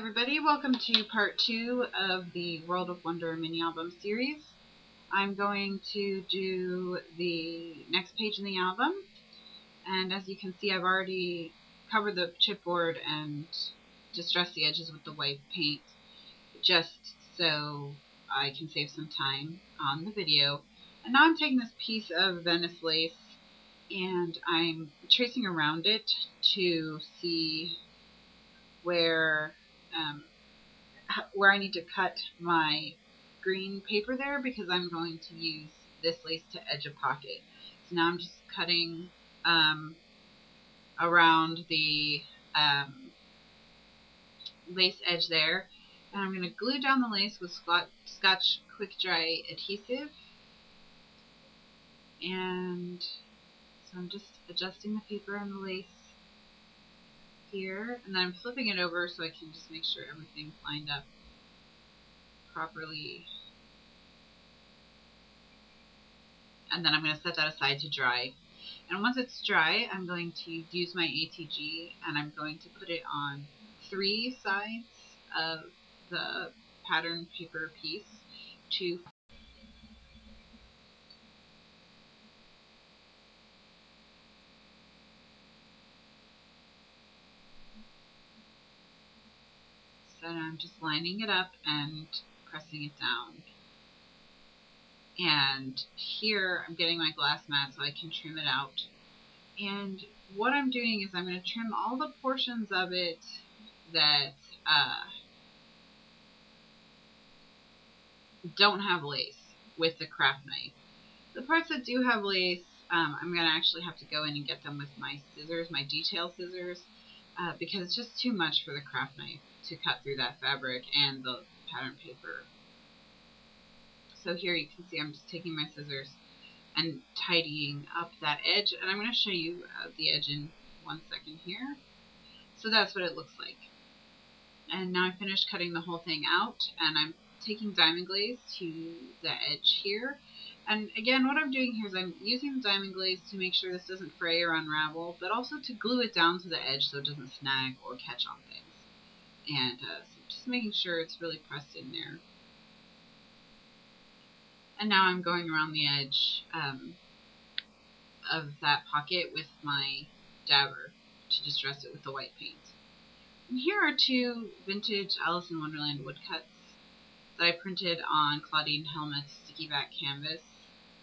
everybody, welcome to part 2 of the World of Wonder mini album series. I'm going to do the next page in the album, and as you can see I've already covered the chipboard and distressed the edges with the white paint just so I can save some time on the video. And now I'm taking this piece of Venice lace and I'm tracing around it to see where I need to cut my green paper there, because I'm going to use this lace to edge a pocket. So now I'm just cutting around the lace edge there, and I'm going to glue down the lace with Scotch Quick Dry adhesive. And so I'm just adjusting the paper and the lace here, and then I'm flipping it over so I can just make sure everything's lined up properly. And then I'm going to set that aside to dry. And once it's dry, I'm going to use my ATG and I'm going to put it on 3 sides of the pattern paper piece to So I'm just lining it up and pressing it down. And here I'm getting my glass mat so I can trim it out. And what I'm doing is I'm going to trim all the portions of it that don't have lace with the craft knife. The parts that do have lace, I'm going to actually have to go in and get them with my scissors, my detail scissors, because it's just too much for the craft knife to cut through that fabric and the pattern paper. So here you can see I'm just taking my scissors and tidying up that edge, and I'm going to show you the edge in 1 second here. So that's what it looks like. And now I finished cutting the whole thing out, and I'm taking diamond glaze to the edge here. And again, what I'm doing here is I'm using the diamond glaze to make sure this doesn't fray or unravel, but also to glue it down to the edge so it doesn't snag or catch on things. And so just making sure it's really pressed in there. And now I'm going around the edge of that pocket with my dabber to distress it with the white paint. And here are 2 vintage Alice in Wonderland woodcuts that I printed on Claudine Helmut's sticky back canvas.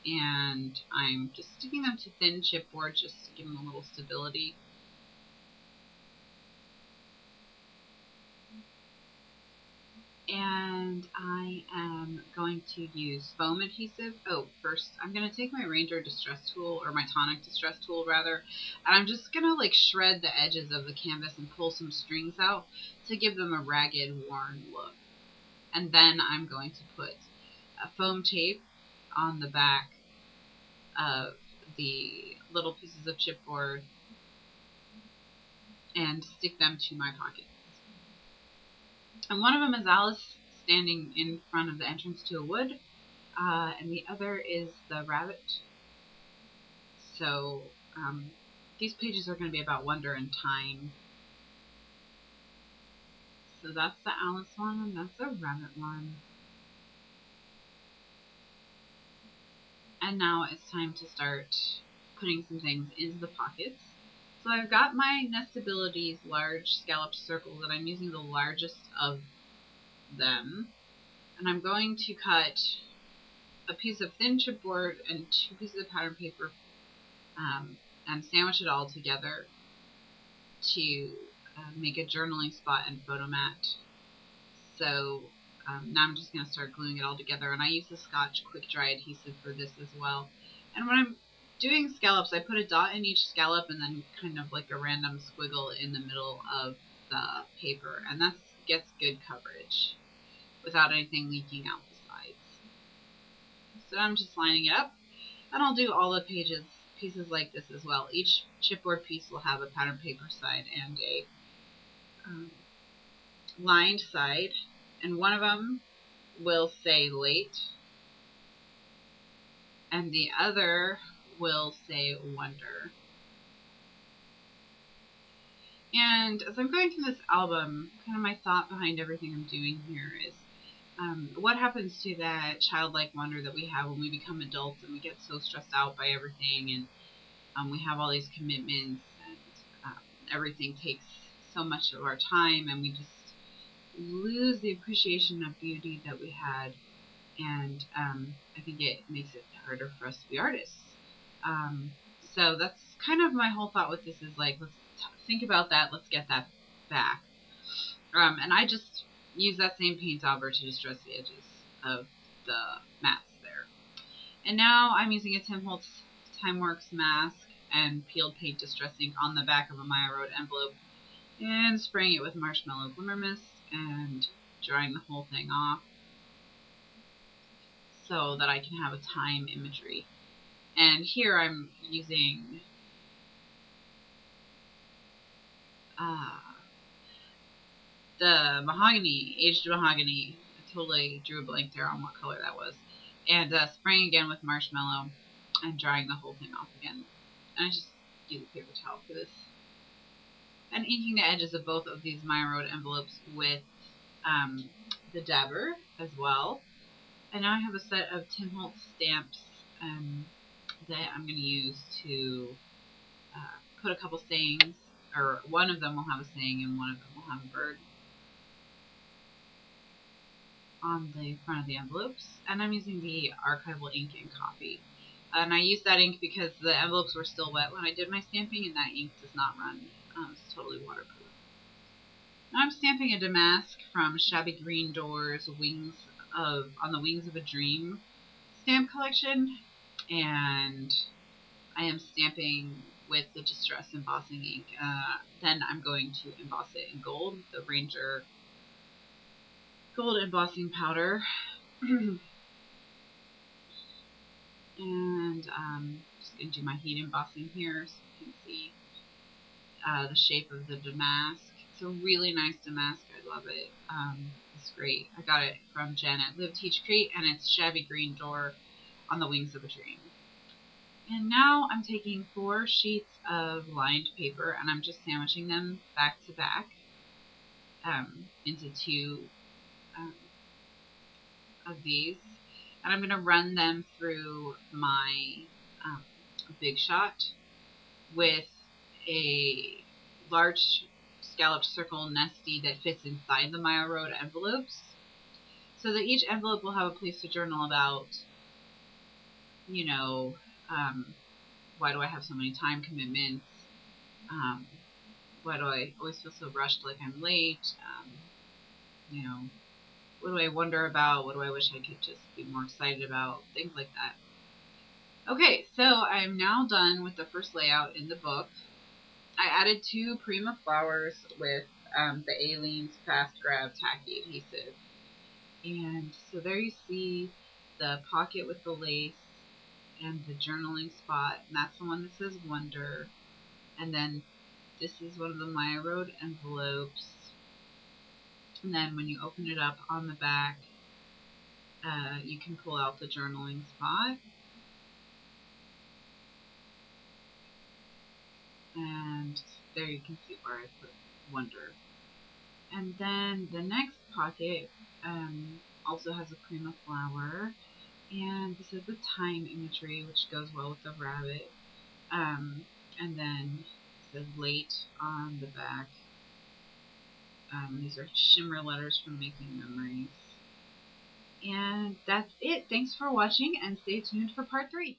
And I'm just sticking them to thin chipboard just to give them a little stability. And I am going to use foam adhesive. Oh, first I'm going to take my Ranger Distress Tool, or my Tonic Distress Tool rather, and I'm just going to like shred the edges of the canvas and pull some strings out to give them a ragged, worn look. And then I'm going to put a foam tape on the back of the little pieces of chipboard and stick them to my pocket. And one of them is Alice standing in front of the entrance to a wood, and the other is the rabbit. So these pages are going to be about wonder and time. So that's the Alice one, and that's the rabbit one. And now it's time to start putting some things into the pockets. So I've got my Nestabilities large scalloped circles, and I'm using the largest of them. And I'm going to cut a piece of thin chipboard and 2 pieces of pattern paper and sandwich it all together to make a journaling spot and photo mat. So now I'm just going to start gluing it all together, and I use the Scotch Quick Dry adhesive for this as well. And when I'm doing scallops, I put a dot in each scallop and then kind of like a random squiggle in the middle of the paper, and that gets good coverage without anything leaking out the sides. So I'm just lining it up, and I'll do all the pieces like this as well. Each chipboard piece will have a pattern paper side and a lined side, and one of them will say late, and the other will say wonder. And as I'm going through this album, kind of my thought behind everything I'm doing here is what happens to that childlike wonder that we have when we become adults and we get so stressed out by everything, and we have all these commitments, and everything takes so much of our time, and we just lose the appreciation of beauty that we had. And I think it makes it harder for us to be artists. So that's kind of my whole thought with this, is like, let's think about that, let's get that back. And I just use that same paint dauber to distress the edges of the mats there. And now I'm using a Tim Holtz Timeworks mask and peeled paint distress ink on the back of a Maya Road envelope, and spraying it with marshmallow glimmer mist and drying the whole thing off so that I can have a time imagery. And here I'm using the mahogany, aged mahogany. I totally drew a blank there on what color that was. And spraying again with marshmallow and drying the whole thing off again. And I just use a paper towel for this. And inking the edges of both of these Maya Road envelopes with the dabber as well. And now I have a set of Tim Holtz stamps that I'm going to use to put a couple sayings, or one of them will have a saying and one of them will have a bird on the front of the envelopes. And I'm using the archival ink and copy. And I used that ink because the envelopes were still wet when I did my stamping, and that ink does not run. It's totally waterproof. Now I'm stamping a damask from Shabby Green Door's On the Wings of a Dream stamp collection, and I am stamping with the Distress embossing ink. Then I'm going to emboss it in gold, the Ranger gold embossing powder. And just going to do my heat embossing here so you can see the shape of the damask. It's a really nice damask. I love it. It's great. I got it from Jen at Live, Teach, Create, and it's Shabby Green Door on the Wings of a Dream. And now I'm taking 4 sheets of lined paper, and I'm just sandwiching them back to back into 2 of these. And I'm going to run them through my Big Shot with a large scalloped circle nesty that fits inside the Maya Road envelopes, so that each envelope will have a place to journal about, you know, why do I have so many time commitments? Why do I always feel so rushed, like I'm late? You know, what do I wonder about? What do I wish I could just be more excited about? Things like that. Okay, so I'm now done with the first layout in the book. I added 2 Prima flowers with the Aleene's Fast Grab Tacky Adhesive. And so there you see the pocket with the lace and the journaling spot, and that's the one that says Wonder. And then this is one of the Maya Road envelopes. And then when you open it up on the back, you can pull out the journaling spot. And there you can see where I put Wonder. And then the next pocket also has a Prima flower. And this is the time imagery, which goes well with the rabbit. And then it says late on the back. These are shimmer letters from Making Memories. And that's it. Thanks for watching, and stay tuned for part 3.